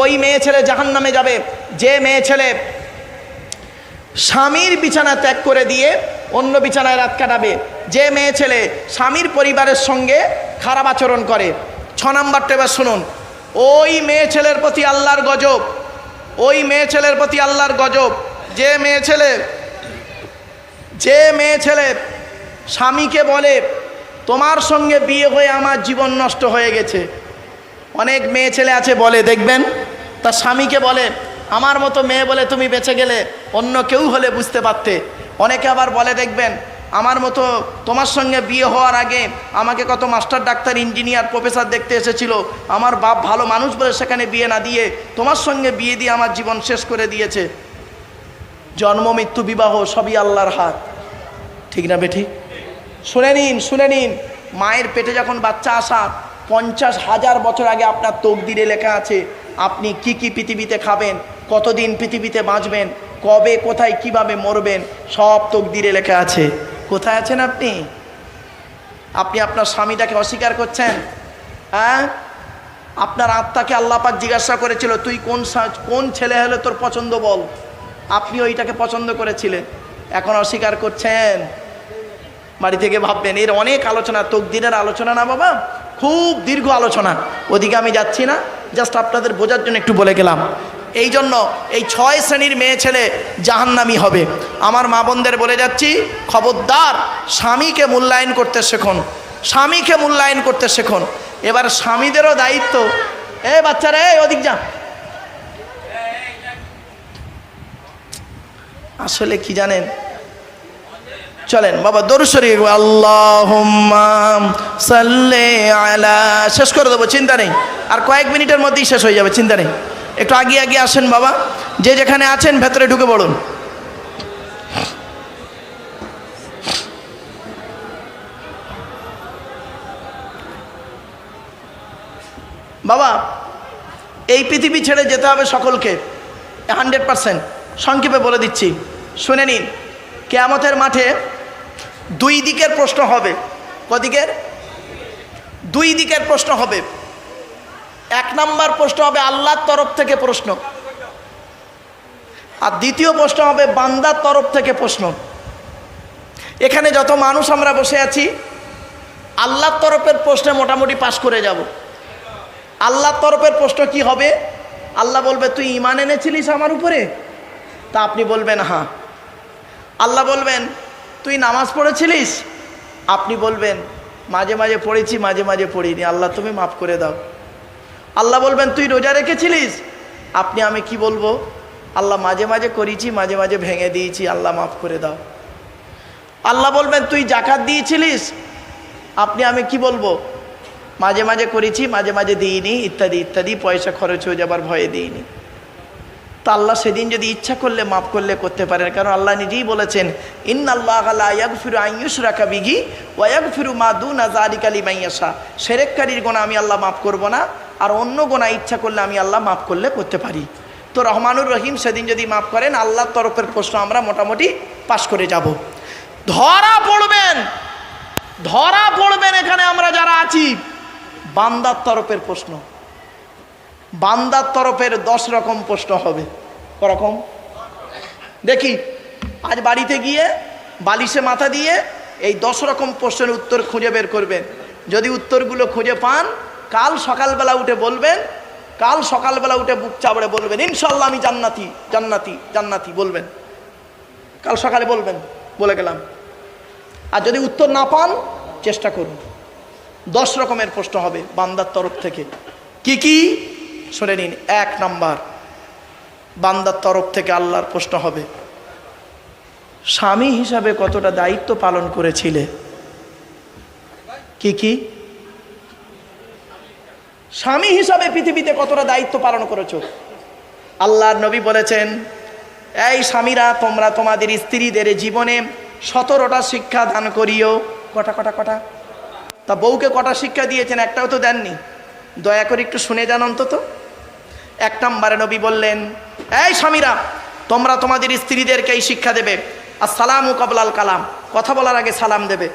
ওই মেয়ে ছেলে জাহান্নামে যাবে যে মেয়ে ছেলে স্বামীর বিছানা ত্যাগ করে দিয়ে অন্য বিছানায় রাত কাটাবে, যে মেয়ে ছেলে স্বামীর পরিবারের সঙ্গে খারাপ আচরণ করে। 6 নাম্বারটা এবার শুনুন, ওই মেয়ে ছেলের প্রতি আল্লাহর গজব, ওই মেয়ে ছেলের প্রতি আল্লাহর গজব, যে মেয়ে ছেলে স্বামীকে বলে তোমার সঙ্গে বিয়ে হয়ে আমার জীবন নষ্ট হয়ে গেছে। অনেক মেয়ে ছেলে আছে বলে, দেখবেন তার স্বামীকে বলে আমার মতো মেয়ে বলে তুমি বেঁচে গেলে, অন্য কেউ হলে বুঝতে পারতে। অনেকে আবার বলে দেখবেন আমার মতো তোমার সঙ্গে বিয়ে হওয়ার আগে আমাকে কত মাস্টার ডাক্তার ইঞ্জিনিয়ার প্রফেসর দেখতে এসেছিল, আমার বাপ ভালো মানুষ বলে সেখানে বিয়ে না দিয়ে তোমার সঙ্গে বিয়ে দিয়ে আমার জীবন শেষ করে দিয়েছে। জন্ম মৃত্যু বিবাহ সবই আল্লাহর হাত, ঠিক না বেঠিক? শুনে নিন, মায়ের পেটে যখন বাচ্চা আসা 50,000 বছর আগে আপনার তকদিরে লেখা আছে আপনি কি কি পৃথিবীতে খাবেন, কতদিন পৃথিবীতে বাঁচবেন, কবে কোথায় কিভাবে মরবেন, সব তকদিরে লেখা আছে। কোথায় আছেন আপনি? আপনার স্বামীটাকে অস্বীকার করছেন। হ্যাঁ, আপনার আত্মাকে আল্লাহ পাক জিজ্ঞাসা করেছিল তুই কোন ছেলে হলে তোর পছন্দ বল, আপনি ওইটাকে পছন্দ করেছিলেন, এখন অস্বীকার করছেন। বাড়ি থেকে ভাববেন এর অনেক আলোচনা, তকদিরের আলোচনা না বাবা, খুব দীর্ঘ আলোচনা, ওদিকে আমি যাচ্ছি না, জাস্ট আপনাদের বোঝার জন্য একটু বলে গেলাম। এই জন্য এই 6 শ্রেণীর মেয়ে ছেলে জাহান্নামী হবে। আমার মা বোনদের বলে যাচ্ছি, খবরদার স্বামীকে মূল্যায়ন করতে শেখুন, স্বামীকে মূল্যায়ন করতে শেখুন। এবার স্বামীদেরও দায়িত্ব, বাচ্চারা ওদিক যা, আসলে কি জানেন, চলেন বাবা দরুদ শরীফ আল্লাহুম্মা সাল্লি আলা, শেষ করে দেবো, চিন্তা নেই, আর কয়েক মিনিটের মধ্যেই শেষ হয়ে যাবে, চিন্তা নেই। একটু আগে আসেন বাবা, যে যেখানে আছেন ভেতরে ঢুকে পড়ুন। বাবা এই পৃথিবী ছেড়ে যেতে হবে সকলকে, 100%। সংক্ষেপে বলে দিচ্ছি, শুনে নিন। কিয়ামতের মাঠে 2 দিকের প্রশ্ন হবে। কদিকের? 2 দিকের প্রশ্ন হবে। 1 নাম্বার প্রশ্ন হবে আল্লাহর তরফ থেকে প্রশ্ন, আর দ্বিতীয় প্রশ্ন হবে বান্দার তরফ থেকে প্রশ্ন। এখানে যত মানুষ আমরা বসে আছি আল্লাহর তরফের প্রশ্নে মোটামুটি পাশ করে যাব। আল্লাহর তরফের প্রশ্ন কি হবে? আল্লাহ বলবে তুই ঈমান এনেছিলিস আমার উপরে? তা আপনি বলবেন হ্যাঁ। আল্লাহ বলবেন তুই নামাজ পড়েছিলিস? আপনি বলবেন মাঝে মাঝে পড়েছি, মাঝে মাঝে পড়িনি, আল্লাহ তুমি মাফ করে দাও। আল্লাহ বলবেন তুই রোজা রেখেছিলিস? আমি কি বলবো? আল্লাহ মাঝে মাঝে করেছি, মাঝে মাঝে ভেঙে দিয়েছি, আল্লাহ মাফ করে দাও। আল্লাহ বলবেন তুই জাকাত দিয়েছিলিস? আমি কি বলবো? মাঝে মাঝে করেছি, মাঝে মাঝে দিইনি, ইত্যাদি ইত্যাদি, পয়সা খরচ হয়ে যাবার ভয়ে দিইনি। তা আল্লাহ সেদিন যদি ইচ্ছা করলে মাফ করলে করতে পারেন, কারণ আল্লাহ নিজেই বলেছেন ইন্নাল্লাহা লা ইয়াগফিরু আন ইউশরাকা বিহি ওয়া ইয়াগফিরু মা দুনা যালিকা লিমান ইয়াশা। শিরককারীর গুনাহ আমি আল্লাহ মাফ করব না, আর অন্য গুনাহ ইচ্ছা করলে আমি আল্লাহ মাফ করলে করতে পারি। তো রহমানুর রহিম সেদিন যদি মাফ করেন, আল্লাহর তরফের প্রশ্ন আমরা মোটামুটি পাশ করে যাব। ধরা পড়বেন এখানে আমরা যারা আছি বান্দার তরফের প্রশ্ন। বান্দার তরফের 10 রকম প্রশ্ন হবে। করকম? দেখি আজ বাড়িতে গিয়ে বালিশে মাথা দিয়ে এই 10 রকম প্রশ্নের উত্তর খুঁজে বের করবেন। যদি উত্তরগুলো খুঁজে পান, কাল সকালবেলা উঠে বলবেন, কাল সকালবেলা উঠে বুক চাপড়ে বলবেন ইনশাল্লাহ আমি জান্নাতি জান্নাতি জান্নাতি বলবেন, কাল সকালে বলবেন, বলে গেলাম। আর যদি উত্তর না পান চেষ্টা করুন। 10 রকমের প্রশ্ন হবে বান্দার তরফ থেকে। কি কি শুনে নিন। 1 নাম্বার, বান্দার তরফ থেকে আল্লাহর প্রশ্ন হবে স্বামী হিসাবে কতটা দায়িত্ব পালন করেছিলে। কি কি? স্বামী হিসাবে পৃথিবীতে কতটা দায়িত্ব পালন করেছো। আল্লাহর নবী বলেছেন এই স্বামীরা তোমরা তোমাদের স্ত্রীদের জীবনে 17টা শিক্ষা দান করিও। কটা? তা বউকে কটা শিক্ষা দিয়েছেন? একটাও তো দেননি। দয়া করে একটু শুনে যান অন্তত। 1 নম্বরে নবী বললেন এই স্বামীরা তোমরা তোমাদের স্ত্রীদেরকে এই শিক্ষা দেবে আসসালামু কাবলাল কালাম, কথা বলার আগে সালাম দেবে।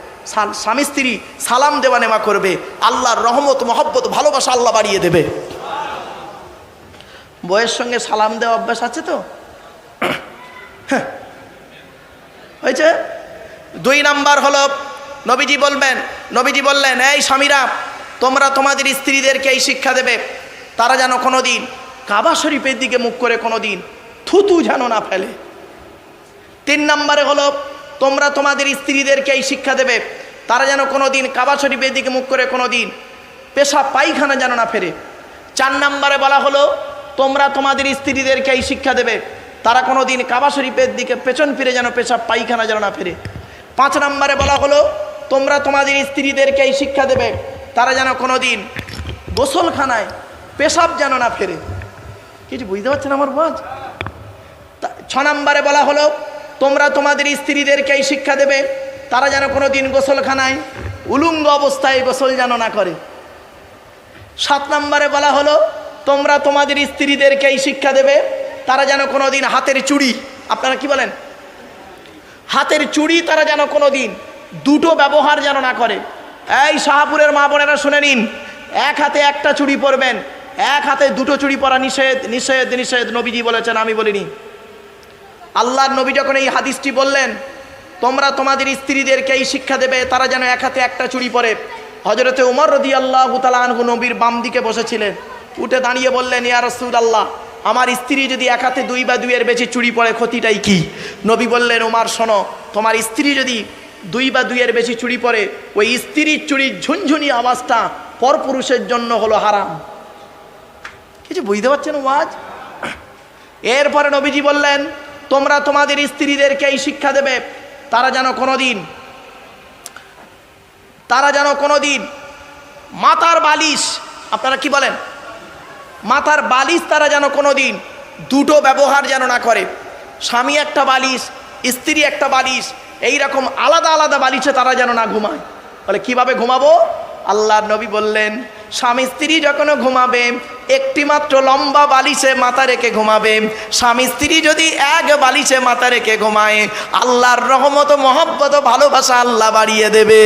স্বামী স্ত্রী সালাম দেওয়া নেওয়া করবে, আল্লাহর রহমত মহব্বত ভালোবাসা আল্লাহ বাড়িয়ে দেবে। বইয়ের সঙ্গে সালাম দেওয়া অভ্যাস আছে তো? হয়েছে। 2 নাম্বার হলো নবীজি বললেন এই স্বামীরা, তোমরা তোমাদের স্ত্রীদেরকে এই শিক্ষা দেবে, তারা যেন কোনোদিন কাবা শরীফের দিকে মুখ করে কোনোদিন থুতু যেন না ফেলে। 3 নম্বরে হলো তোমরা তোমাদের স্ত্রীদেরকে এই শিক্ষা দেবে, তারা যেন কোনোদিন কাবা শরীফের দিকে মুখ করে কোনোদিন পেশাব পায়খানা যেন না ফেরে। 4 নম্বরে বলা হলো তোমরা তোমাদের স্ত্রীদেরকে এই শিক্ষা দেবে, তারা কোনোদিন কাবা শরীফের দিকে পেছন ফিরে যেন পেশাব পায়খানা যেন না ফেরে। 5 নম্বরে বলা হলো তোমরা তোমাদের স্ত্রীদেরকে এই শিক্ষা দেবে, তারা যেন কোনোদিন গোসলখানায় পেশাব যেন না ফেরে। কিছু বুঝতে পারছেন আমার ওয়াজ? 6 নম্বরে বলা হলো তোমরা তোমাদের স্ত্রীদেরকে এই শিক্ষা দেবে, তারা যেন কোনোদিন গোসলখানায় উলঙ্গ অবস্থায় গোসল যেন না করে। 7 নম্বরে বলা হলো তোমরা তোমাদের স্ত্রীদেরকে এই শিক্ষা দেবে, তারা যেন কোনোদিন হাতের চুড়ি, আপনারা কি বলেন, হাতের চুড়ি তারা যেন কোনোদিন দুটো ব্যবহার যেন না করে। এই শাহপুরের মা বোনেরা শুনে নিন, এক হাতে একটা চুড়ি পরবেন, এক হাতে দুটো চুড়ি পরা নিষেধ নিষেধ নিষেধ। নবীজি বলেছেন, আমি বলিনি। আল্লাহর নবী যখন এই হাদিসটি বললেন তোমরা তোমাদের স্ত্রীদেরকে এই শিক্ষা দেবে, তারা যেন এক হাতে একটা চুড়ি পরে, হযরতে উমর রাদিয়াল্লাহু তাআলা আনহু নবীর বাম দিকে বসেছিলেন, উঠে দাঁড়িয়ে বললেন, ইয়া রাসূলুল্লাহ, আমার স্ত্রী যদি এক হাতে 2 বা 2 এর বেশি চুড়ি পরে ক্ষতিটাই কি? নবী বললেন, উমর শোনো, তোমার স্ত্রী যদি 2 বা 2 এর বেশি চুড়ি পরে, ওই স্ত্রীর চুড়ির ঝুনঝুনি আওয়াজটা পরপুরুষের জন্য হলো হারাম। কিছু বুঝতে পারছেন ওয়াজ? এরপরে নবীজি বললেন তোমরা তোমাদের স্ত্রীদেরকে এই শিক্ষা দেবে, তারা যেন কোনোদিন মাথার বালিশ, আপনারা কি বলেন, মাথার বালিশ তারা যেন কোনোদিন দুটো ব্যবহার যেন না করে। স্বামী একটা বালিশ, স্ত্রী একটা বালিশ, এইরকম আলাদা আলাদা বালিশে তারা যেন না ঘুমায়। বলে কিভাবে ঘুমাবো? আল্লাহর নবী বললেন, স্বামী স্ত্রী যখন ঘুমাবে একটি মাত্র লম্বা বালিশে মাথা রেখে ঘুমাবে। স্বামী স্ত্রী যদি এক বালিশে মাথা রেখে ঘুমায়, আল্লাহর রহমত, মহব্বত, ভালোবাসা আল্লাহ বাড়িয়ে দেবে।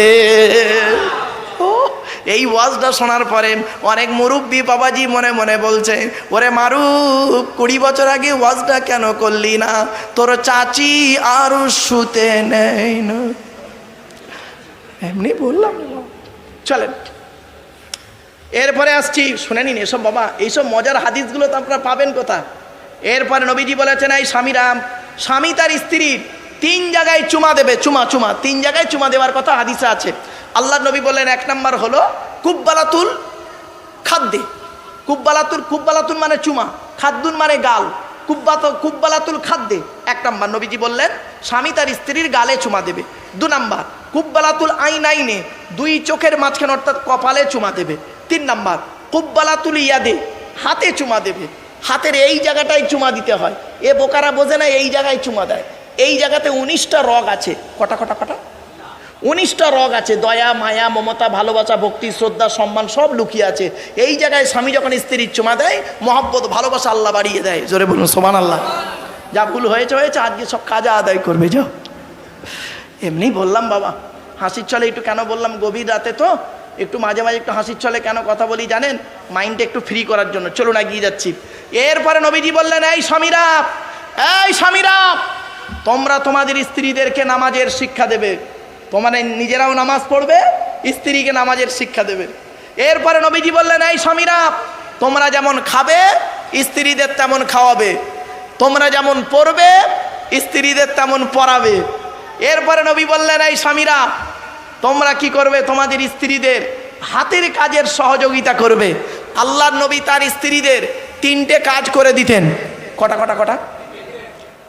এই ওয়াজটা শোনার পরে অনেক মুরব্বী বাবাজি মনে মনে বলছে, ওরে মারুফ, 20 বছর আগে ওয়াজটা কেন করলি না? তোর চাচি আর শুতে নেই না। এমনি বললাম। চলেন এরপরে আসছি, শুনে নিন এসব বাবা, এইসব মজার হাদিসগুলো তো আপনারা পাবেন কোথায়? এরপরে নবীজি বলেছেন, এই স্বামীরা, স্বামী তার স্ত্রীর 3 জায়গায় চুমা দেবে। চুমা 3 জায়গায় চুমা দেওয়ার কথা হাদিসে আছে। আল্লাহ নবী বললেন 1 নম্বর হলো কুব্বালাতুল খাদ্দে। কুব্বালাতুল মানে চুমা, খাদ্দুন মানে গাল, কুব্বালাতুল খাদ্দে 1 নম্বর নবীজি বললেন স্বামী তার স্ত্রীর গালে চুমা দেবে। 2 নম্বর কুব্বালাতুল আইনাইনে, 2 চোখের মাঝখানে অর্থাৎ কপালে চুমা দেবে। 3 নম্বর কুব্বালাতুল ইয়াদে, হাতে চুমা দেবে। হাতের এই জায়গাটায় চুমা দিতে হয়। এ বোকারা বোঝে না, এই জায়গায় চুমা দেয়। এই জায়গাতে 19টা রগ আছে। কটা 19টা রগ আছে। দয়া, মায়া, মমতা, ভালোবাসা, ভক্তি, শ্রদ্ধা, সম্মান সব লুকিয়ে আছে। এই জায়গায় স্বামী যখন স্ত্রীর চুমা দেয়, মহব্বত, ভালোবাসা আল্লাহ বাড়িয়ে দেয়। জোরে বলুন সুবহানাল্লাহ। যা ভুল হয়েছে, আজকে সব কাজা আদায় করবে। যাও, এমনি বললাম বাবা, হাসির ছলে একটু কেন বললাম, গভীর রাতে তো একটু মাঝে মাঝে একটু হাসির ছলে কেন কথা বলি জানেন? মাইন্ডটা একটু ফ্রি করার জন্য। চলুন এগিয়ে যাচ্ছি। এরপরে নবীজি বললেন, এই স্বামীরা, তোমরা তোমাদের স্ত্রীদেরকে নামাজের শিক্ষা দেবে। তোমরা নিজেরাও নামাজ পড়বে, স্ত্রীকে নামাজের শিক্ষা দেবে। এরপরে নবীজি বললেন, এই স্বামীরা, তোমরা যেমন খাবে স্ত্রীদের তেমন খাওয়াবে, তোমরা যেমন পড়বে স্ত্রীদের তেমন পড়াবে। এরপরে নবী বললেন, এই স্বামীরা, তোমরা কি করবে? তোমাদের স্ত্রীদের হাতের কাজের সহযোগিতা করবে। আল্লাহর নবী তার স্ত্রীদের 3টে কাজ করে দিতেন। কটা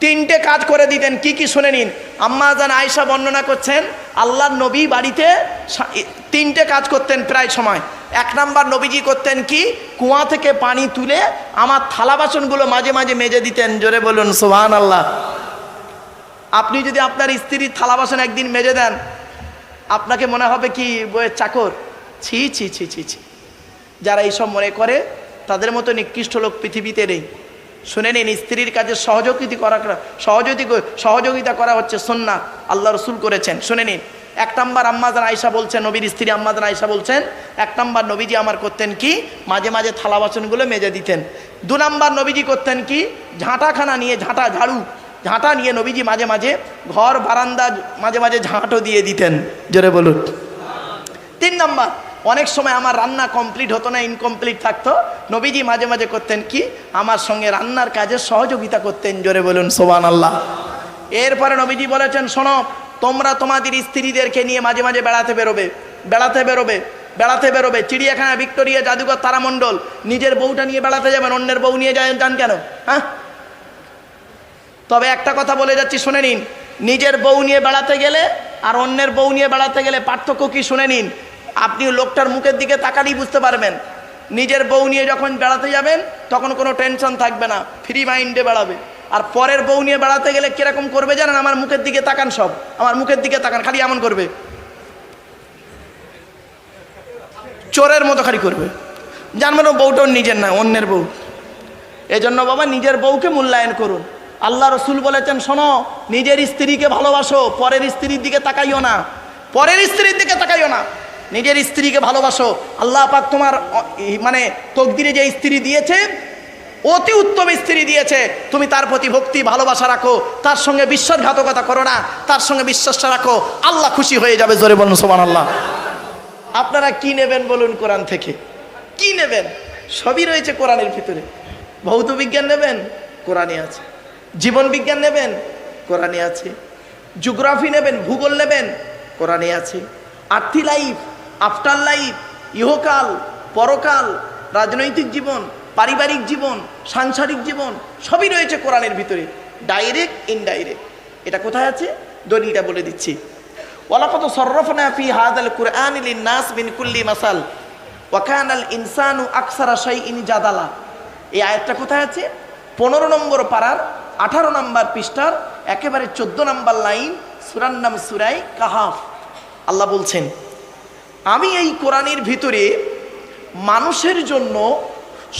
3টে কাজ করে দিতেন। কি কি শুনে নিন। আম্মা জান আয়েশা বর্ণনা করছেন, আল্লাহর নবী বাড়িতে 3টে কাজ করতেন প্রায় সময়। 1 নম্বর নবীজি করতেন কি, কুয়া থেকে পানি তুলে আমার থালা বাসনগুলো মাঝে মাঝে মেজে দিতেন। জোরে বলুন সুবহানাল্লাহ। আপনি যদি আপনার স্ত্রীর থালা বাসন একদিন মেজে দেন, আপনাকে মনে হবে কি বইয়ের চাকর? ছি ছি ছি ছি ছি। যারা এইসব মনে করে তাদের মতো নিকৃষ্ট লোক পৃথিবীতে নেই। শুনে নিন, স্ত্রীর কাজে সহযোগিতা করা হচ্ছে সুন্নাত, আল্লাহ রসুল করেছেন। শুনে নিন, 1 নম্বর আম্মা জান আয়েশা বলছেন, নবীর স্ত্রী আম্মা জান আয়েশা বলছেন, 1 নম্বর নবীজি আমার করতেন কি, মাঝে মাঝে থালা বাসনগুলো মেজে দিতেন। 2 নাম্বার নবীজি করতেন কি, ঝাঁটাখানা নিয়ে, ঝাঁটা নিয়ে নবীজি মাঝে মাঝে ঘর বারান্দা মাঝে মাঝে ঝাঁটও দিয়ে দিতেন, জোরে বলুন। 3 নাম্বার, অনেক সময় আমার রান্না কমপ্লিট হতো না, ইনকমপ্লিট থাকতো, নবীজি মাঝে মাঝে করতেন কি, আমার সঙ্গে রান্নার কাজে সহযোগিতা করতেন, জোরে বলুন সুবহানাল্লাহ। এরপরে নবীজি বলেছেন, শোনো, তোমরা তোমাদের স্ত্রীদেরকে নিয়ে মাঝে মাঝে বেড়াতে বেরোবে, চিড়িয়াখানা, ভিক্টোরিয়া, জাদুঘর, তারামণ্ডল। নিজের বউটা নিয়ে বেড়াতে যাবেন, অন্যের বউ নিয়ে যান কেন? হ্যাঁ, তবে একটা কথা বলে যাচ্ছি, শুনে নিন। নিজের বউ নিয়ে বেড়াতে গেলে আর অন্যের বউ নিয়ে বেড়াতে গেলে পার্থক্য কি শুনে নিন। আপনি লোকটার মুখের দিকে তাকালেই বুঝতে পারবেন। নিজের বউ নিয়ে যখন বেড়াতে যাবেন তখন কোনো টেনশন থাকবে না, ফ্রি মাইন্ডে বেড়াবে। আর পরের বউ নিয়ে বেড়াতে গেলে কিরকম করবে জানেন? আমার মুখের দিকে তাকান, সব আমার মুখের দিকে তাকান, খালি এমন করবে, চোরের মতো খালি করবে, জানবেন বউটাও নিজের না, অন্যের বউ। এজন্য বাবা, নিজের বউকে মূল্যায়ন করুন। আল্লাহ রসুল বলেছেন, শোনো, নিজের স্ত্রীকে ভালোবাসো, পরের স্ত্রীর দিকে তাকাইও না, নিজের স্ত্রীকে ভালোবাসো। আল্লাহ পাক তোমার মানে তকদিরে যে স্ত্রী দিয়েছে, অতি উত্তম স্ত্রী দিয়েছে, তুমি তার প্রতি ভক্তি ভালোবাসা রাখো, তার সঙ্গে বিশ্বাসঘাতকতা করো না, তার সঙ্গে বিশ্বাসটা রাখো, আল্লাহ খুশি হয়ে যাবে, জোরে বলুন সুবহানাল্লাহ। আপনারা কি নেবেন বলুন কোরআন থেকে? কি নেবেন? সবই রয়েছে কোরআনের ভিতরে। ভৌত বিজ্ঞান নেবেন, কোরআনে আছে। জীবন বিজ্ঞান নেবেন, কোরআনে আছে। জিওগ্রাফি নেবেন, ভূগোল নেবেন, কোরআনে আছে। আর্থি লাইফ, আফটার লাইফ, ইহকাল, পরকাল, রাজনৈতিক জীবন, পারিবারিক জীবন, সাংসারিক জীবন, সবই রয়েছে কোরআনের ভিতরে, ডাইরেক্ট ইনডাইরেক্ট। এটা কোথায় আছে? দলিলটা বলে দিচ্ছি। ওয়ালাকাদ সাররাফনা ফি হাযাল কুরআনি লিন-নাস মিন কুল্লি মাসাল ওয়া কানাল ইনসানু আকসারা শাইইন জাদালা। এই আয়াতটা কোথায় আছে? 15 নম্বর পারার 18 নম্বর পৃষ্ঠার একেবারে 14 নম্বর লাইন, সূরার নাম সূরায়ে কাহাফ। আল্লাহ বলছেন, আমি এই কোরআনের ভিতরে মানুষের জন্য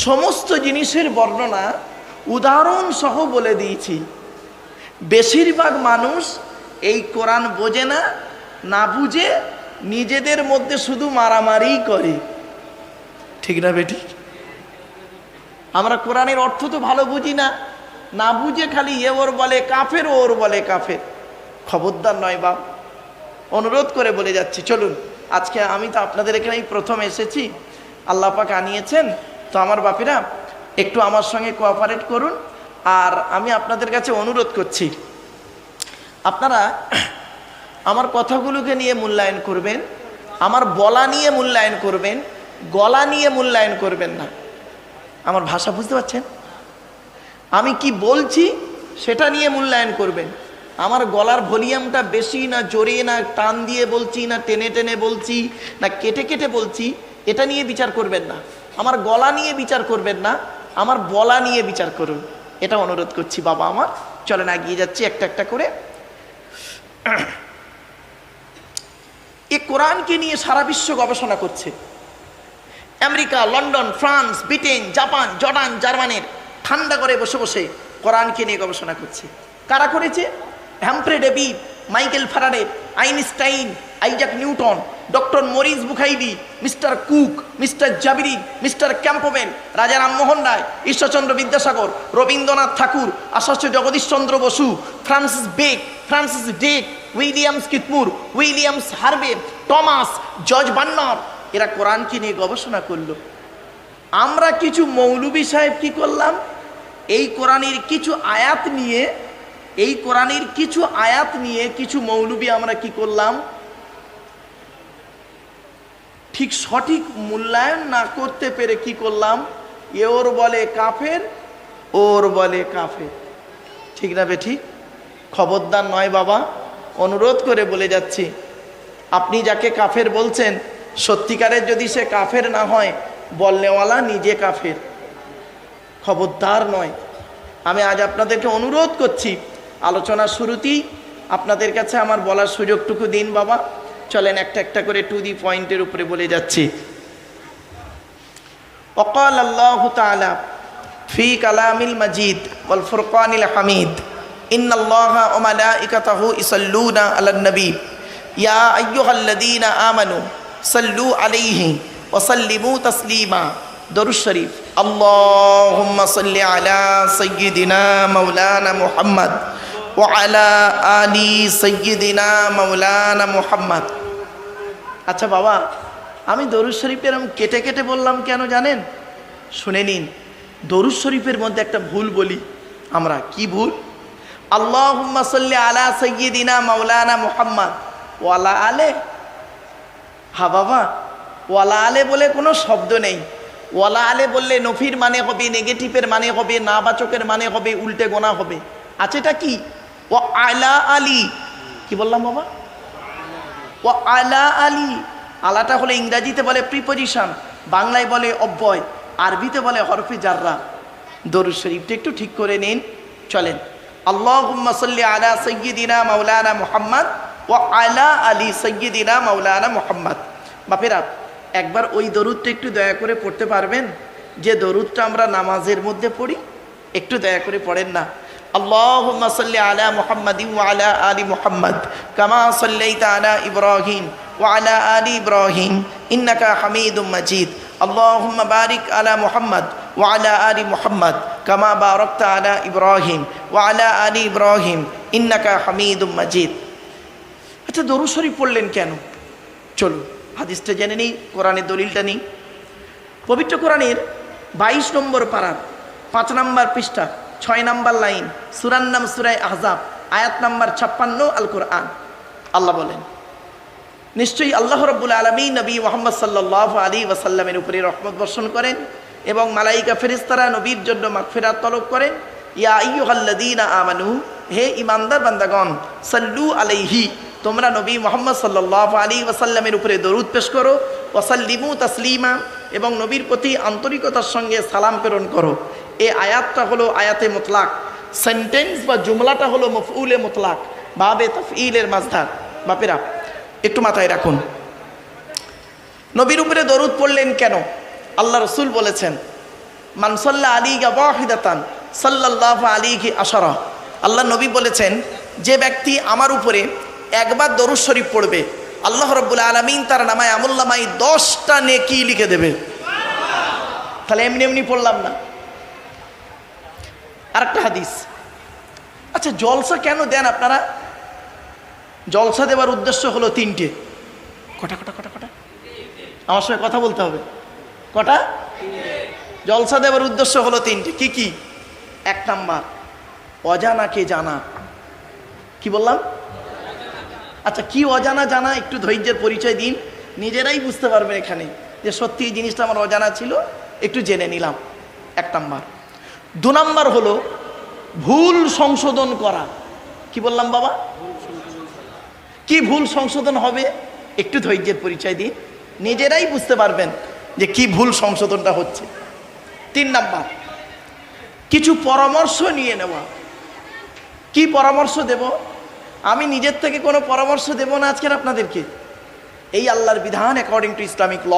সমস্ত জিনিসের বর্ণনা উদাহরণ সহ বলে দিয়েছি। বেশিরভাগ মানুষ এই কোরআন বোঝে না, না বুঝে নিজেদের মধ্যে শুধু মারামারিই করে, ঠিক না বেটি? আমরা কোরআনের অর্থ তো ভালো বুঝি না, না বুঝে খালি এ ওর বলে কাফের, ওর বলে কাফের। খবরদার নয় বাপ, অনুরোধ করে বলে যাচ্ছি। চলুন, আজকে আমি তো আপনাদের এখানেই প্রথম এসেছি, আল্লাহ পাক আনিয়েছেন, তো আমার বাপেরা একটু আমার সঙ্গে কোঅপারেট করুন। আর আমি আপনাদের কাছে অনুরোধ করছি, আপনারা আমার কথাগুলোকে নিয়ে মূল্যায়ন করবেন, আমার বলা নিয়ে মূল্যায়ন করবেন, গলা নিয়ে মূল্যায়ন করবেন না। আমার ভাষা বুঝতে পারছেন? আমি কি বলছি সেটা নিয়ে মূল্যায়ন করবেন। আমার গলার ভলিউমটা বেশি না জোরে, না টান দিয়ে বলছি, না টেনে টেনে বলছি, না কেটে কেটে বলছি, এটা নিয়ে বিচার করবেন না। আমার গলা নিয়ে বিচার করবেন না, আমার বলা নিয়ে বিচার করুন, এটা অনুরোধ করছি বাবা আমার। চলেন এগিয়ে যাচ্ছি একটা একটা করে। এই কোরআনকে নিয়ে সারা বিশ্ব গবেষণা করছে। America, London, France, Britain, Japan, Jordan, জার্মানির ঠান্ডা করে বসে বসে কোরআনকে নিয়ে গবেষণা করছে। কারা করেছে? Humphry Davy, Michael Faraday, Einstein, Isaac Newton, doctor Maurice Bucaille, mister Cook, mister Jabiri, mister Campbell, Raja Rammohan Roy, Ishwarchandra Vidyasagar, Rabindranath Tagore, Acharya Jagadishchandra Bose, Francis Drake, Williams কিতমুর, Williams Harvey, Thomas, George Bernard, এরা কোরআনকে নিয়ে গবেষণা করলো। আমরা কিছু মৌলবী সাহেব কি করলাম? এই কোরআনের কিছু আয়াত নিয়ে কিছু মৌলবী আমরা কি করলাম? ঠিক সঠিক মূল্যায়ন না করতে পেরে কি করলাম? ওর বলে কাফের, ওর বলে কাফের, ঠিক না বে ঠিক? খবরদার নয় বাবা, অনুরোধ করে বলে যাচ্ছি, আপনি যাকে কাফের বলছেন, সত্যিকারের যদি সে কাফের না হয়, বলনেওয়ালা নিজে কাফের। খবরদার নয়। আমি আজ আপনাদেরকে অনুরোধ করছি, আলোচনার শুরুতেই আপনাদের কাছে আমার বলার সুযোগটুকু দিন বাবা। চলেন একটা একটা করে টু দি পয়েন্টের উপরে বলে যাচ্ছি। وقال الله تعالى في كلام المجيد والفرقان الحميد إن الله وملائكته يصلون على النبي يا أيها الذين آمنوا صلوا عليه وسلموا تسليما। দরুদ শরীফ। আল্লাহুম্মা সাল্লি আলা সাইয়্যিদিনা মাওলানা মুহাম্মদ ওয়া আলা আলি সাইয়্যিদিনা মাওলানা মুহাম্মদ। আচ্ছা বাবা, আমি দরুদ শরীফের কেটে কেটে বললাম কেন জানেন? শুনে নিন। দরুদ শরীফের মধ্যে একটা ভুল বলি আমরা। কি ভুল? আল্লাহুম্মা সাল্লি আলা সাইয়্যিদিনা মাওলানা মুহাম্মদ ওয়ালা আলে। হা বাবা, ওয়ালা আলে বলে কোনো শব্দ নেই। ওয়ালা আলে বললে নফির মানে হবে, নেগেটিভের মানে হবে, নাবাচকের মানে হবে, উল্টে গোনা হবে। আছে এটা কি? ও আলা আলী। কি বললাম বাবা? ও আলা আলী। আলাটা হলে ইংরাজিতে বলে প্রিপোজিশন, বাংলায় বলে অব্যয়, আরবিতে বলে হরফে জাররা। দরুদ শরীফটা একটু ঠিক করে নিন। চলেন। আল্লাহুম্মা সাল্লি আলা সাইয়্যিদিনা মাওলানা মুহাম্মদ ওয়া আলা আলি সাইয়্যিদিনা মাওলানা মুহাম্মদ। বাপেরা, একবার ওই দরুদটা একটু দয়া করে পড়তে পারবেন? যে দরুদটা আমরা নামাজের মধ্যে পড়ি, একটু দয়া করে পড়েন না। আল্লাহুম্মা সাল্লি আলা মুহাম্মাদিন ওয়া আলা আলি মুহাম্মদ কামা সাল্লাইতা আলা ইব্রাহিম ওয়া আলা আলি ইব্রাহিম ইন্নাকা হামিদুম মাজিদ। আল্লাহুম্মা বারিক আলা মুহাম্মদ ওয়া আলা আলি মুহাম্মদ কামা বারাকতা আলা ইব্রাহিম ওয়া আলা আলি ইব্রাহিম ইন্নাকা হামিদুম মাজিদ। আচ্ছা, দরুদ শরীফ পড়লেন কেন? চলো হাদিসটা জেনে নিই, কোরআনের দলিলটা নিই। পবিত্র কোরআনের 22 নম্বর পারার 5 নম্বর পৃষ্ঠা 6 নম্বর লাইন, সূরার নাম সূরা আহজাব, আয়াত নম্বর 56, আল কোরআন। আল্লাহ বলেন, নিশ্চয়ই আল্লাহ রাব্বুল আলামিন নবী মুহাম্মদ সাল্লাল্লাহু আলাইহি ওয়াসাল্লামের উপরে রহমত বর্ষণ করেন এবং মালাইকা ফেরেশতারা নবীর জন্য মাগফিরাত তলব করেন। ইয়া আইয়ুহাল্লাযীনা আমানু, হে ঈমানদার বান্দাগণ, সাল্লু আলাইহি, তোমরা নবী মুহাম্মদ সাল্লাল্লাহু আলাইহি ওয়াসাল্লামের উপরে দরুদ পেশ করো, ওয়াসাল্লিমু তাসলিমা, এবং নবীর প্রতি আন্তরিকতার সঙ্গে সালাম প্রেরণ করো। এই আয়াতটা হলো আয়াতে মুতলাক, সেন্টেন্স বা জুমলাটা হলো মফউলে মুতলাক, বাবে তাফঈলের মাজদার। বাপেরা একটু মাথায় রাখুন, নবীর উপরে দরুদ পড়লেন কেন? আল্লাহ রসুল বলেছেন, মান সাল্লা আলাইহি ওয়াহিদাতান সাল্লাল্লাহু আলাইহি আশারা। আল্লাহ নবী বলেছেন, যে ব্যক্তি আমার উপরে একবার দরুদ শরীফ পড়বে, আল্লাহ রাব্বুল আলামিন তার নামায় আমুল্লামাই 10টা নেকি লিখে দেবে। তাহলে এমনি এমনি পড়লাম না। আরেকটা হাদিস। আচ্ছা, জলসা কেন দেন আপনারা? জলসা দেওয়ার উদ্দেশ্য হলো 3টে। কটা কটা কটা কটা আমার সঙ্গে কথা বলতে হবে। কটা? জলসা দেওয়ার উদ্দেশ্য হলো 3টে। কি কি? 1 নাম্বার, অজানাকে জানা। কি বললাম? আচ্ছা, কি অজানা জানা? একটু ধৈর্যের পরিচয় দিন, নিজেরাই বুঝতে পারবেন এখানে যে সত্যি এই জিনিসটা আমার অজানা ছিল, একটু জেনে নিলাম। 1 নাম্বার। 2 নাম্বার হলো ভুল সংশোধন করা। কি বললাম বাবা? কি ভুল সংশোধন হবে? একটু ধৈর্যের পরিচয় দিন, নিজেরাই বুঝতে পারবেন যে কি ভুল সংশোধনটা হচ্ছে। 3 নাম্বার, কিছু পরামর্শ নিয়ে নেওয়া। কি পরামর্শ দেব? আমি নিজের থেকে কোনো পরামর্শ দেব না আজকের আপনাদেরকে। এই আল্লাহর বিধান according to Islamic law,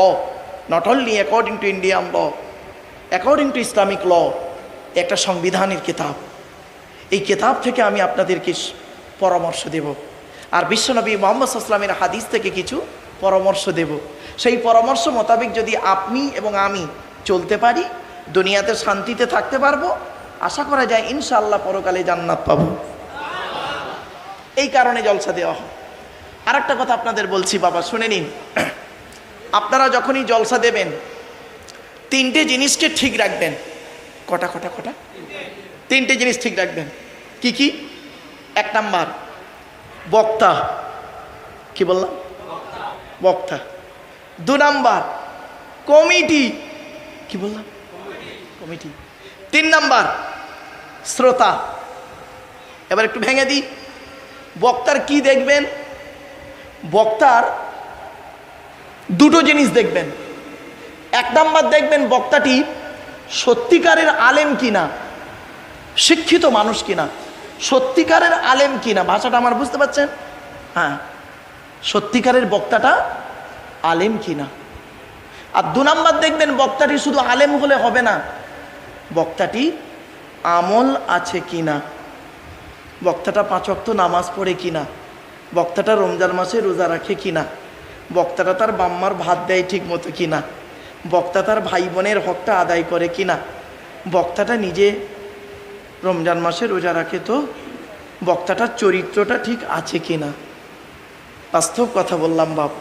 not only according to Indian law, according to Islamic law, একটা সংবিধানের কিতাব। এই কিতাব থেকে আমি আপনাদেরকে পরামর্শ দেব, আর বিশ্বনবী মুহাম্মদ সাল্লাল্লাহু আলাইহি ওয়াসাল্লামের হাদিস থেকে কিছু পরামর্শ দেব। সেই পরামর্শ মোতাবেক যদি আপনি এবং আমি চলতে পারি, দুনিয়াতে শান্তিতে থাকতে পারবো, আশা করা যায় ইনশাআল্লাহ পরকালে জান্নাত পাবো। এই কারণে জলসা দেওয়া হয়। আর একটা কথা আপনাদের বলছি বাবা, শুনে নিন। আপনারা যখনই জলসা দেবেন, 3টে জিনিসকে ঠিক রাখবেন। কটা কটা কটা? 3টে জিনিস ঠিক রাখবেন। কি কি? 1 নাম্বার, বক্তা। কি বললাম? বক্তা। 2 নাম্বার, কমিটি। কি বললাম? কমিটি। 3 নাম্বার, শ্রোতা। এবার একটু ভেঙে দিই। বক্তার কি দেখবেন? বক্তার 2টো জিনিস দেখবেন। 1 নাম্বার দেখবেন বক্তাটি সত্যিকারের আলেম কিনা, শিক্ষিত মানুষ কিনা, সত্যিকারের আলেম কিনা। ভাষাটা আমার বুঝতে পারছেন? হ্যাঁ, সত্যিকারের বক্তাটা আলেম কিনা। আর 2 নাম্বার দেখবেন বক্তাটি শুধু আলেম হলে হবে না, বক্তাটি আমল আছে কিনা। বক্তাটা 5 ওয়াক্ত নামাজ পড়ে কিনা, বক্তাটা রমজান মাসে রোজা রাখে কিনা, বক্তাটা তার বাম্মার ভাত দেয় ঠিক মতো কিনা, বক্তা তার ভাই বোনের হকটা আদায় করে কিনা, বক্তাটা নিজে রমজান মাসে রোজা রাখে তো বক্তাটার চরিত্রটা ঠিক আছে কিনা। বাস্তব কথা বললাম বাপ,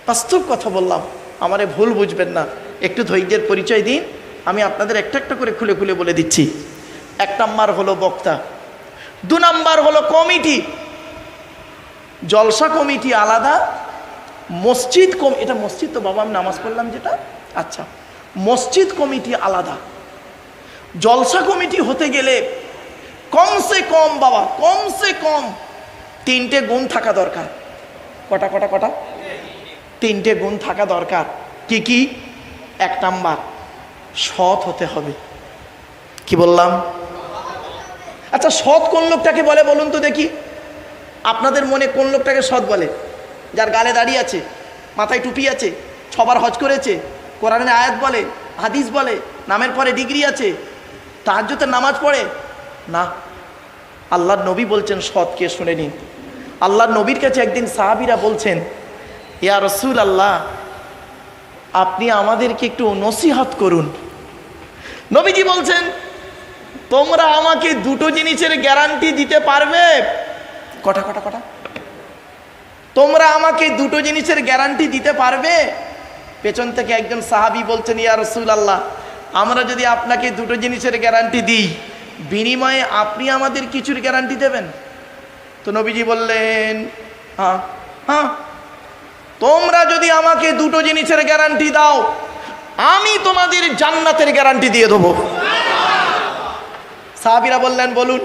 বাস্তব কথা বললাম, আমারে ভুল বুঝবেন না, একটু ধৈর্যের পরিচয় দিন, আমি আপনাদের একটা একটা করে খুলে খুলে বলে দিচ্ছি। 1 নাম্বার হলো বক্তা, 2 নাম্বার হলো কমিটি। জলসা কমিটি আলাদা, মসজিদ এটা মসজিদ তো বাবা আমি নামাজ পড়লাম যেটা, আচ্ছা মসজিদ কমিটি আলাদা। জলসা কমিটি হতে গেলে কমসে কম বাবা, কমসে কম 3টে গুণ থাকা দরকার। কটা কটা কটা? 3টে গুণ থাকা দরকার। কি কি? 1 নাম্বার সৎ হতে হবে। কি বললাম? আচ্ছা সৎ কোন লোকটাকে বলে বলুন তো দেখি, আপনাদের মনে কোন লোকটাকে সৎ বলে? যার গালে দাড়ি আছে, মাথায় টুপি আছে, 6 বার হজ করেছে, কোরআনের আয়াত বলে, হাদিস বলে, নামের পরে ডিগ্রি আছে, তাহাজ্জুদের নামাজ পড়ে না। আল্লাহর নবী বলছেন সৎকে, শুনে নিন। আল্লাহর নবীর কাছে একদিন সাহাবীরা বলছেন, ইয়া রাসূলুল্লাহ আপনি আমাদেরকে একটু নসিহত করুন। নবীজি বলছেন, তোমরা আমাকে 2টো জিনিসের গ্যারান্টি দিতে পারবে? কটা কটা কটা? তোমরা আমাকে 2টো জিনিসের গ্যারান্টি দিতে পারবে? পেছন থেকে একজন সাহাবী বলছেন, ইয়া রাসূলুল্লাহ আমরা যদি আপনাকে 2টো জিনিসের গ্যারান্টি দিই, বিনিময়ে আপনি আমাদের কিছুর গ্যারান্টি দেবেন? তো নবীজি বললেন, হ্যাঁ হ্যাঁ, তোমরা যদি আমাকে 2টো জিনিসের গ্যারান্টি দাও, আমি তোমাদের জান্নাতের গ্যারান্টি দিয়ে দেবো। সাহাবীরা বললেন, বলুন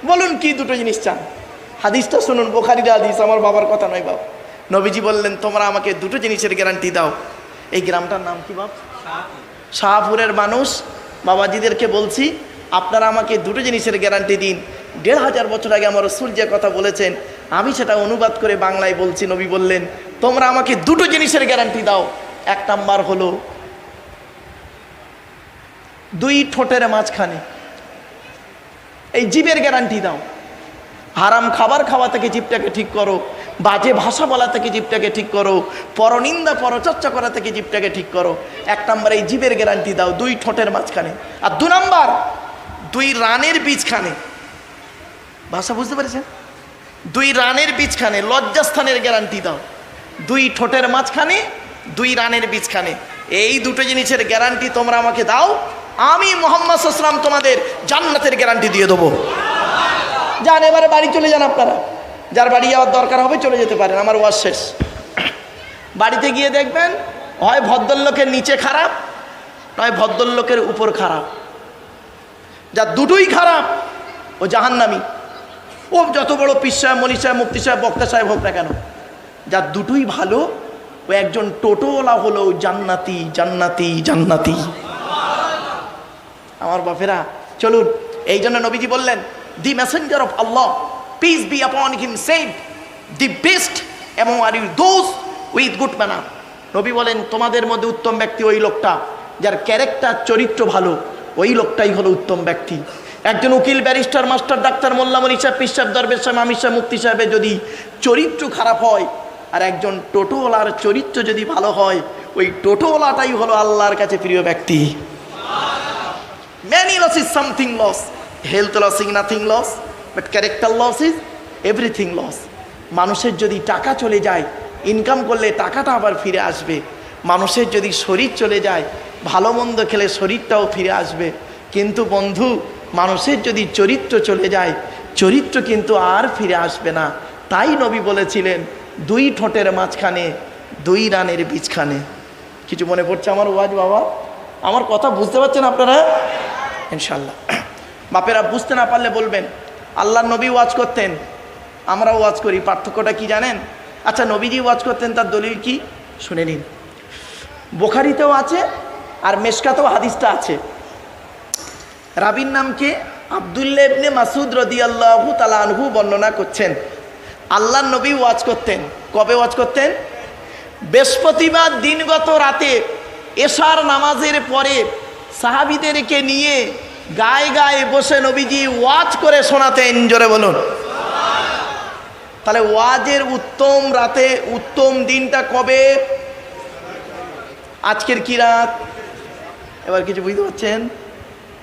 বলুন কি 2টো জিনিস চান? হাদিসটা শুনুন, বুখারীর হাদিস, আমার বাবার কথা নয় বাবা। নবীজি বললেন, তোমরা আমাকে 2টো জিনিসের গ্যারান্টি দাও। এই গ্রামটার নাম কি বাপ? শাহপুরের মানুষ। বাবাজিদেরকে বলছি, আপনারা আমাকে 2টো জিনিসের গ্যারান্টি দিন। 1500 বছর আগে আমার রাসূল যে কথা বলেছেন, আমি সেটা অনুবাদ করে বাংলায় বলছি। নবী বললেন, তোমরা আমাকে 2টো জিনিসের গ্যারান্টি দাও। 1 নাম্বার হলো 2 ঠোঁটের মাঝখানে, এই জিভের গ্যারান্টি দাও। হারাম খাবার খাওয়া থেকে জিভটাকে ঠিক করো, বাজে ভাষা বলা থেকে জিভটাকে ঠিক করো, পরনিন্দা পরচর্চা করা থেকে জিভটাকে ঠিক করো। 1 নাম্বার এই জিভের গ্যারান্টি দাও 2 ঠোঁটের মাঝখানে। আর 2 নাম্বার 2 রানের বীজখানে, ভাষা বুঝতে পেরেছেন? 2 রানের বীজখানে, লজ্জাস্থানের গ্যারান্টি দাও। 2 ঠোঁটের মাঝখানে, 2 রানের বীজখানে, এই 2টো জিনিসের গ্যারান্টি তোমরা আমাকে দাও, আমি মুহাম্মদ সাল্লাল্লাহু আলাইহি ওয়াসাল্লাম তোমাদের জান্নাতের গ্যারান্টি দিয়ে দেবো। যান এবারে বাড়ি চলে যান আপনারা, যার বাড়ি যাওয়ার দরকার হবে চলে যেতে পারেন, আমার ওয়াজ শেষ। বাড়িতে গিয়ে দেখবেন হয় ভদ্রলোকের নিচে খারাপ, নয় ভদ্রলোকের উপর খারাপ। যার দুটোই খারাপ ও জাহান্নামী। ও যত বড় পীর সাহেব, মনি সাহেব, মুফতি সাহেব, বক্তা সাহেব হোক না কেন, যার দুটোই ভালো, ও একজন টোটোওয়ালা হলো জান্নাতি জান্নাতি জান্নাতি। আমার বাপেরা চলুন, এই জন্য নবীজি বললেন, the messenger of Allah peace be upon him said, the best among are you those with good manner. নবী বলেন, তোমাদের মধ্যে উত্তম ব্যক্তি ওই লোকটা যার ক্যারেক্টার, চরিত্র ভালো, ওই লোকটাই হলো উত্তম ব্যক্তি। একজন উকিল, ব্যারিস্টার, মাস্টার, ডাক্তার, মোল্লা, মনি সাহেব, পীর সাহেব, দরবেশ সাহেব, আমির সাহেব, মুফতি সাহেবের যদি চরিত্র খারাপ হয়, আর একজন টোটোওয়ালার চরিত্র যদি ভালো হয়, ওই টোটোওয়ালাটাই হলো আল্লাহর কাছে প্রিয় ব্যক্তি। Many loss is something loss. Health loss is nothing loss, but character loss is everything loss. মানুষের যদি টাকা চলে যায়, ইনকাম করলে টাকাটা আবার ফিরে আসবে। মানুষের যদি শরীর চলে যায়, ভালো মন্দ খেলে শরীরটাও ফিরে আসবে। কিন্তু বন্ধু, মানুষের যদি চরিত্র চলে যায়, চরিত্র কিন্তু আর ফিরে আসবে না। তাই নবী বলেছিলেন, 2 ঠোঁটের মাঝখানে, 2 রানের বীজখানে। কিছু মনে পড়ছে আমার ওয়াজ বাবা? আমার কথা বুঝতে পারছেন আপনারা? ইনশাল্লাহ। বাপেরা বুঝতে না পারলে বলবেন, আল্লাহর নবী ওয়াজ করতেন, আমরাও ওয়াজ করি, পার্থক্যটা কি জানেন? আচ্ছা, নবীজি ওয়াজ করতেন, তার দলিল কি শুনে নিন। বুখারীতেও আছে আর মেশকাতেও হাদিসটা আছে। রাবীর নামকে আব্দুল্লাহ ইবনে মাসউদ রাদিয়াল্লাহু তাআলা আনহু বর্ণনা করছেন, আল্লাহর নবী ওয়াজ করতেন। কবে ওয়াজ করতেন? বৃহস্পতিবার দিনগত রাতে এশার নামাজের পরে সাহাবীদেরকে নিয়ে গায়ে গায়ে বসে নবীজি ওয়াজ করে শোনাতেন। জোরে বলুন। তাহলে ওয়াজের উত্তম রাতে, উত্তম দিনটা কবে? আজকের কি রাত? এবার কিছু বুঝতে পারছেন?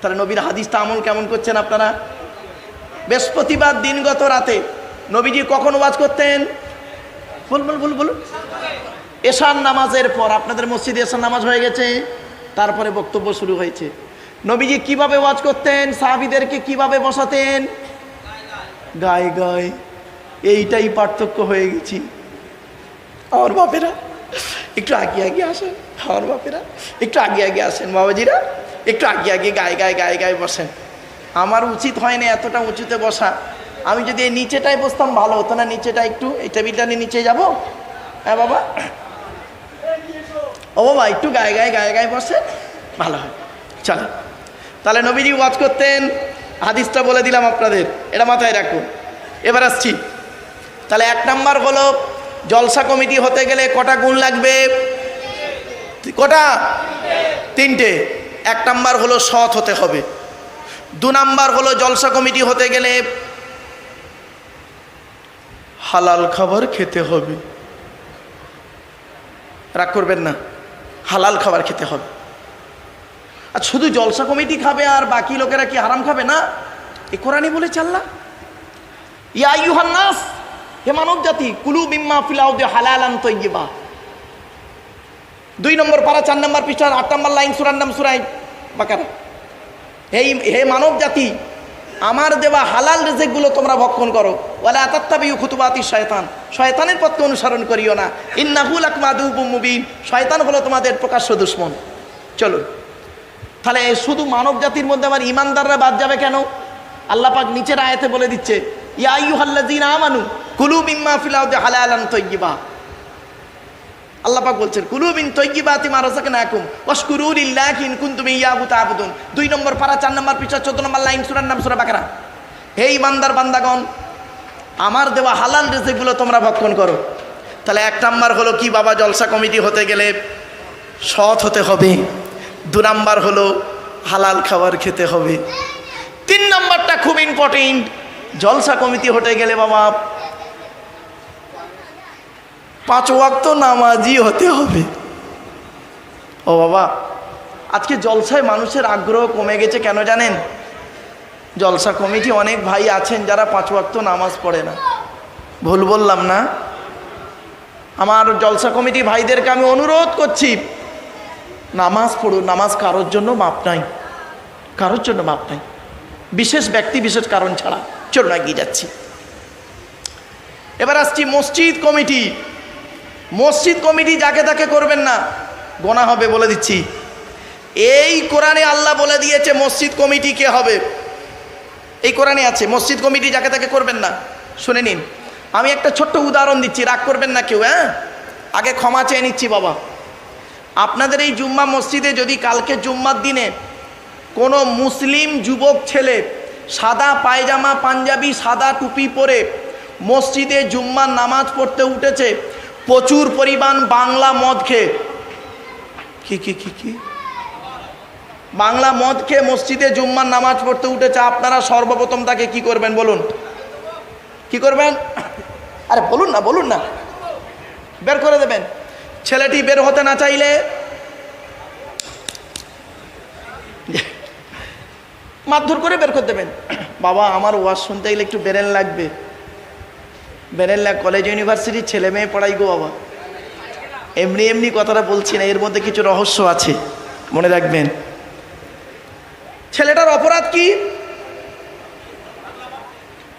তাহলে নবীর হাদিসটা আমল কেমন করছেন আপনারা? বৃহস্পতিবার দিনগত রাতে নবীজি কখন ওয়াজ করতেন? বলুন। এশার নামাজের পর। আপনাদের মসজিদে এশার নামাজ হয়ে গেছে, তারপরে বক্তব্য শুরু হয়েছে। নবীজি কিভাবে ওয়াজ করতেন? সাহাবীদেরকে কিভাবে বসাতেন? গায়ে গায়ে। এইটাই পার্থক্য হয়ে গেছি। আমার বাপেরা একটু আগে আসেন, আমার বাপেরা একটু আগে আসেন, বাবাজিরা একটু আগে গায়ে বসেন। আমার উচিত হয় না এতটা উঁচুতে বসা। আমি যদি এই নিচেটায় বসতাম ভালো হতো না? নিচেটা একটু, এই টেবিলটা নিয়ে নিচে যাব। হ্যাঁ বাবা, ও বাবা একটু গায়ে বসে ভালো হয়। চলো, তাহলে নবীজি ওয়াজ করতেন, হাদিসটা বলে দিলাম আপনাদের, এটা মাথায় রাখুন। এবার আসছি, তাহলে 1 নাম্বার হলো জলসা কমিটি হতে গেলে কটা গুণ লাগবে? কটা? 3টে। 1 নাম্বার হলো সৎ হতে হবে। 2 নাম্বার হলো জলসা কমিটি হতে গেলে হালাল খাবার খেতে হবে। রাগ করবেন না, হালাল খাবার খেতে হবে। আর শুধু জলসা কমিটি খাবে আর বাকি লোকেরা কি হারাম খাবে? না, এ কোরআনই বলেছে আল্লাহ, ইয়া আইয়ুহান নাস, হে মানব জাতি, কুলু মিম্মা ফিল আরদি হালালান তাইয়্যিবা। 2 নম্বর পারা 4 নম্বর পৃষ্ঠার 8 নম্বর লাইন, সূরার নাম সূরা বাকারা। হে মানব জাতি, আমার দেওয়া হালাল রিজিকগুলো তোমরা ভক্ষণ করো। ওয়ালা তাত্তাবিউ খুতুবাতিশ শয়তান, শয়তানের পথকে অনুসরণ করিও না। ইন্নাহু লাকুম আদুউম মুবিন, শয়তান হলো তোমাদের প্রকাশ্য দুশমন। চলো, তাহলে শুধু মানব জাতির মধ্যে আবার ইমানদাররা বাদ যাবে কেন? আল্লাহ পাক নিচের আয়াতে বলে দিচ্ছে, ইয়া আইয়ুহাল্লাযীনা আমানু কুলু মিম্মা ফিল আরদি হালালান তাইয়্যিবা। আল্লাহ পাক বলছেন, কুলু মিন তাইয়্যিবাতি মা রাযাকনাকুম ওয়াশকুরু লিল্লাহি ইন কুনতুম ইয়্যাহু তা'বুদুন। 2 নম্বর পারা 4 নম্বর পৃষ্ঠা 14 নম্বর লাইন, সূরার নাম সূরা বাকারা। হে ইমানদার বান্দাগণ, আমার দেওয়া হালাল রিজিকগুলো তোমরা ভক্ষণ করো। তাহলে 1 নাম্বার হলো কি বাবা? জলসা কমিটি হতে গেলে সৎ হতে হবে। 2 নাম্বার হলো হালাল খাবার খেতে হবে। 3 নাম্বারটা খুব ইম্পর্টেন্ট, জলসা কমিটি হতে গেলে বাবা 5 ওয়াক্ত নামাজি হতে হবে। ও বাবা, আজকে জলসায় মানুষের আগ্রহ কমে গেছে কেন জানেন? জলসা কমিটি অনেক ভাই আছেন যারা 5 ওয়াক্ত নামাজ পড়ে না। ভুল বললাম না? আমার জলসা কমিটি ভাইদেরকে আমি অনুরোধ করছি, নামাজ পড়ুন। নামাজ কারোর জন্য মাপ নাই, কারোর জন্য মাপ নাই, বিশেষ ব্যক্তি বিশেষ কারণ ছাড়া। চলুন এগিয়ে যাচ্ছি। এবার আসছি মসজিদ কমিটি। মসজিদ কমিটি যাকে তাকে করবেন না, গোনা হবে, বলে দিচ্ছি। এই কোরআনে আল্লাহ বলে দিয়েছে মসজিদ কমিটি কে হবে, এই কোরআনে আছে। মসজিদ কমিটি যাকে তাকে করবেন না। শুনে নিন, আমি একটা ছোট্ট উদাহরণ দিচ্ছি, রাগ করবেন না কেউ। হ্যাঁ, আগে ক্ষমা চেয়ে নিচ্ছি বাবা। আপনাদের এই জুম্মা মসজিদে যদি কালকে জুম্মার দিনে কোনো মুসলিম যুবক ছেলে সাদা পায়জামা পাঞ্জাবি সাদা টুপি পরে মসজিদে জুম্মার নামাজ পড়তে উঠেছে, প্রচুর পরিমাণ বাংলা মদ খেয়ে, কি বাংলা মদ খেয়ে মসজিদে জুম্মার নামাজ পড়তে উঠেছে, আপনারা সর্বপ্রথম তাকে কি করবেন বলুন? কি করবেন? আরে বলুন না, বের করে দেবেন। ছেলেটি বের হতে না চাইলে মারধর করে বের করে দেবেন। বাবা, আমার ওয়াজ শুনতে গেলে একটু বেরেন লাগবে। কলেজ ইউনিভার্সিটির ছেলে মেয়ে পড়াই গো বাবা, এমনি কথাটা বলছি না, এর মধ্যে কিছু রহস্য আছে, মনে রাখবেন। ছেলেটার অপরাধ কি?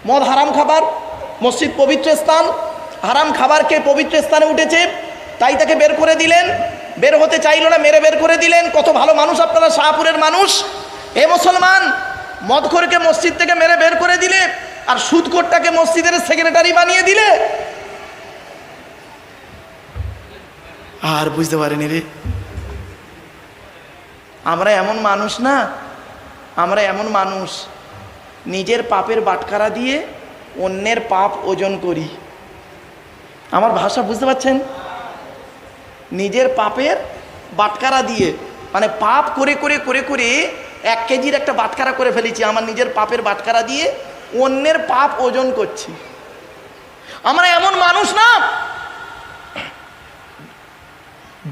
মদ হারাম খাবার, মসজিদ পবিত্র স্থান, হারাম খাবারকে পবিত্র স্থানে উঠেছে, তাই তাকে বের করে দিলেন। বের হতে চাইল না, মেরে বের করে দিলেন। কত ভালো মানুষ আপনারা, শাহপুরের মানুষ। এ মুসলমান, মদখোরকে মসজিদ থেকে মেরে বের করে দিলে, আর সুদখোরটাকে মসজিদের সেক্রেটারি বানিয়ে দিলে। আর বুঝতে পারেনি রে, আমরা এমন মানুষ না, আমরা এমন মানুষ নিজের পাপের বাটখারা দিয়ে অন্যের পাপ ওজন করি। আমার ভাষা বুঝতে পারছেন? নিজের পাপের বাটখারা দিয়ে, মানে পাপ করে 1 কেজির একটা বাটখারা করে ফেলেছি, আমার নিজের পাপের বাটখারা দিয়ে অন্যের পাপ ওজন করছি। আমরা এমন মানুষ না।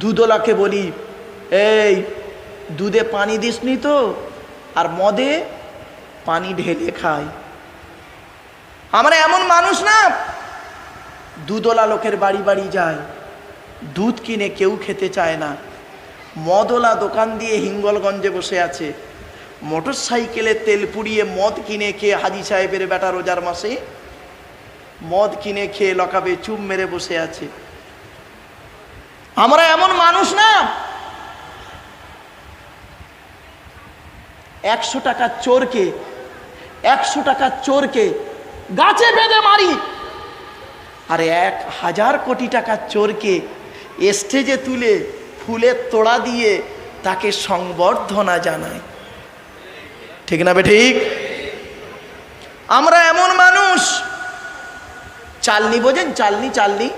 দুদলাকে বলি এই দুধে পানি দিসনি তো, আর মদে পানি ঢেলে খায়। আমরা এমন মানুষ না, দুধওয়ালা লোকের বাড়ি বাড়ি যায়, দুধ কিনে কেউ খেতে চায় না। মদওয়ালা দোকান দিয়ে হিঙ্গলগঞ্জে বসে আছে, মোটর সাইকেলে তেল পুড়িয়ে মদ কিনে খেয়ে হাজি সাহেবের বেটা রোজার মাসে মদ কিনে খেয়ে লকাবে চুপ মেরে বসে আছে। আমরা এমন মানুষ না, 100 টাকা চোরকে 100 টাকা চোরকে গাছে বেঁধে মারি, আর 1000 কোটি টাকা চোরকে স্টেজে তুলে ফুলের তোড়া দিয়ে তাকে সংবর্ধনা জানায়। ঠিক না বে ঠিক? আমরা এমন মানুষ, চালনি বোঝেন? চালনি, চালনি